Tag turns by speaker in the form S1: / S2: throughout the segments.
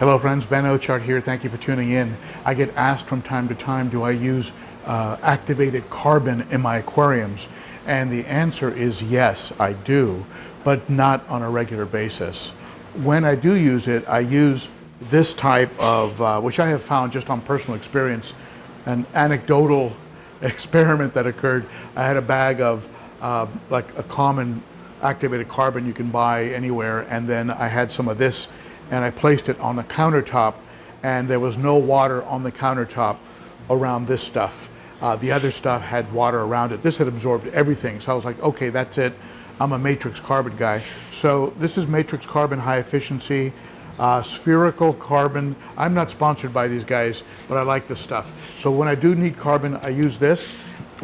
S1: Hello friends, Ben Ochart here. Thank you for tuning in. I get asked from time to time, do I use activated carbon in my aquariums? And the answer is yes, I do, but not on a regular basis. When I do use it, I use this type of, which I have found just on personal experience, an anecdotal experiment that occurred. I had a bag of like a common activated carbon you can buy anywhere, and then I had some of this and I placed it on the countertop, and there was no water on the countertop around this stuff. The other stuff had water around it. This had absorbed everything, so I was like, okay, that's it. I'm a matrix carbon guy. So this is matrix carbon high efficiency, spherical carbon. I'm not sponsored by these guys, but I like this stuff. So when I do need carbon, I use this.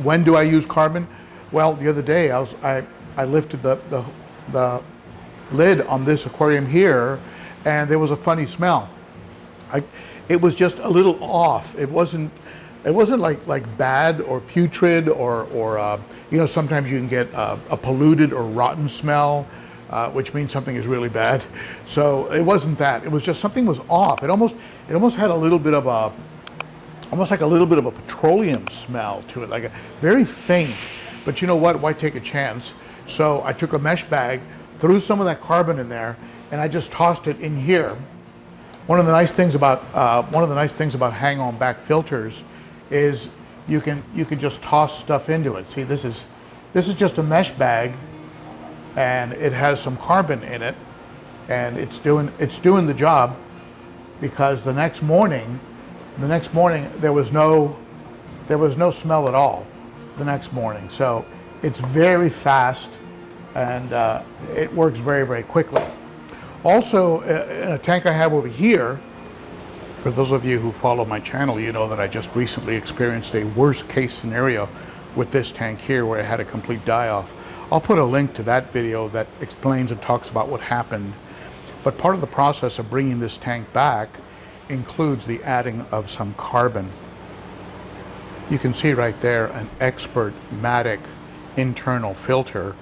S1: When do I use carbon? Well, the other day I lifted the lid on this aquarium here, and there was a funny smell. It was just a little off. It wasn't like bad or putrid or you know, sometimes you can get a polluted or rotten smell, which means something is really bad. So it wasn't that. It was just something was off. It almost had a little bit of almost like a little bit of a petroleum smell to it, like a very faint. But you know what? Why take a chance? So I took a mesh bag, threw some of that carbon in there, and I just tossed it in here. One of the nice things about hang-on back filters is you can just toss stuff into it. See, this is just a mesh bag, and it has some carbon in it, and it's doing the job, because the next morning there was no smell at all the next morning. So it's very fast, and it works very, very quickly. Also, in a tank I have over here, for those of you who follow my channel, you know that I just recently experienced a worst case scenario with this tank here where I had a complete die-off. I'll put a link to that video that explains and talks about what happened. But part of the process of bringing this tank back includes the adding of some carbon. You can see right there an expert Matic internal filter.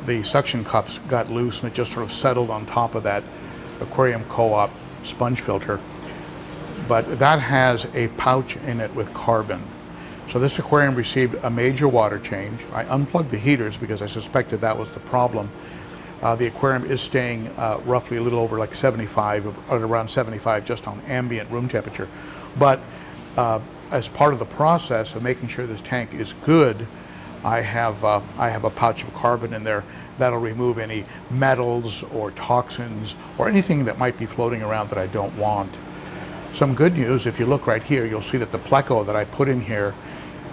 S1: The suction cups got loose and it just sort of settled on top of that aquarium co-op sponge filter. But that has a pouch in it with carbon. So this aquarium received a major water change. I unplugged the heaters because I suspected that was the problem. The aquarium is staying roughly a little over like 75, or around 75 just on ambient room temperature. But as part of the process of making sure this tank is good, I have a pouch of carbon in there that'll remove any metals or toxins or anything that might be floating around that I don't want. Some good news, if you look right here, you'll see that the pleco that I put in here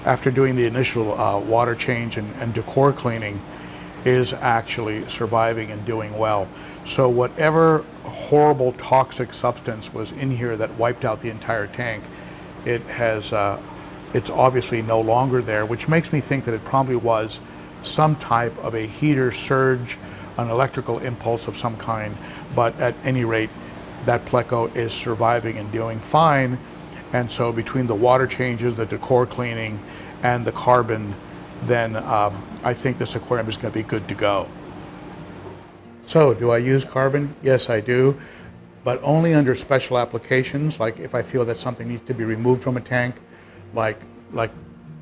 S1: after doing the initial water change and decor cleaning is actually surviving and doing well. So whatever horrible toxic substance was in here that wiped out the entire tank, it's obviously no longer there, which makes me think that it probably was some type of a heater surge, an electrical impulse of some kind. But at any rate, that pleco is surviving and doing fine. And so between the water changes, the decor cleaning, and the carbon, then I think this aquarium is going to be good to go. So do I use carbon? Yes, I do, but only under special applications, like if I feel that something needs to be removed from a tank, like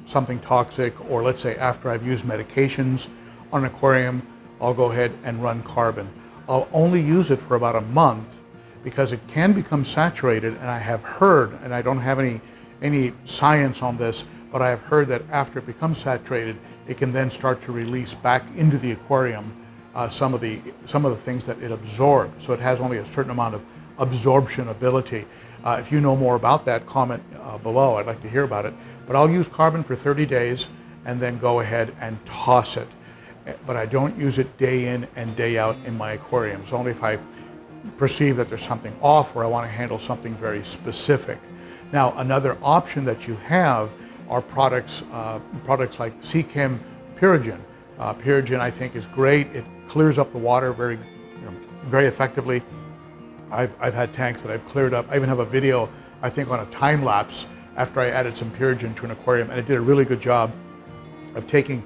S1: something toxic, or let's say after I've used medications on an aquarium, I'll go ahead and run carbon. I'll only use it for about a month because it can become saturated, and I have heard, and I don't have any science on this, but I have heard that after it becomes saturated, it can then start to release back into the aquarium some of the things that it absorbed. So it has only a certain amount of absorption ability. If you know more about that, comment below. I'd like to hear about it. But I'll use carbon for 30 days and then go ahead and toss it. But I don't use it day in and day out in my aquariums, only if I perceive that there's something off or I want to handle something very specific. Now, another option that you have are products like Seachem Purigen. Purigen, I think, is great. It clears up the water very effectively. I've had tanks that I've cleared up. I even have a video, I think, on a time lapse after I added some Purigen to an aquarium, and it did a really good job of taking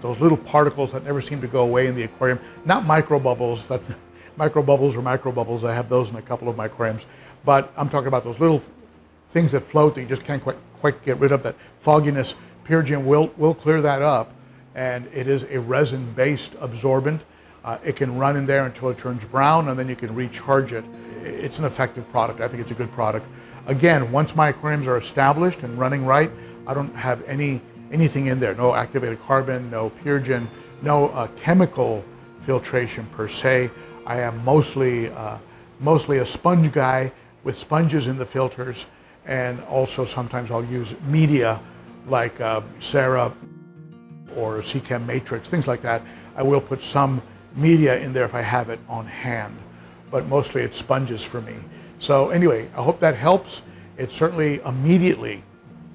S1: those little particles that never seem to go away in the aquarium, not micro bubbles, micro bubbles or micro bubbles. I have those in a couple of my aquariums. But I'm talking about those little things that float that you just can't quite get rid of, that fogginess. Purigen will clear that up, and it is a resin-based absorbent. It can run in there until it turns brown, and then you can recharge it. It's an effective product. I think it's a good product. Again, once my aquariums are established and running right, I don't have anything in there. No activated carbon, no Purigen, no chemical filtration per se. I am mostly a sponge guy with sponges in the filters, and also sometimes I'll use media like Sarah or Chem Matrix, things like that. I will put some media in there if I have it on hand, but mostly it's sponges for me. So anyway, I hope that helps. It certainly immediately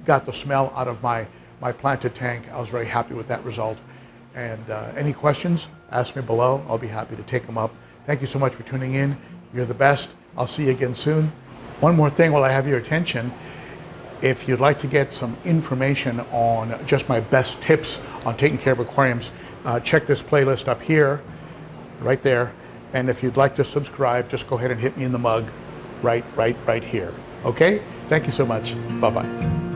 S1: got the smell out of my planted tank. I was very happy with that result. And any questions, ask me below. I'll be happy to take them up. Thank you so much for tuning in. You're the best. I'll see you again soon. One more thing while I have your attention. If you'd like to get some information on just my best tips on taking care of aquariums, check this playlist up here, right there. And if you'd like to subscribe, just go ahead and hit me in the mug right here. Okay? Thank you so much. Bye-bye.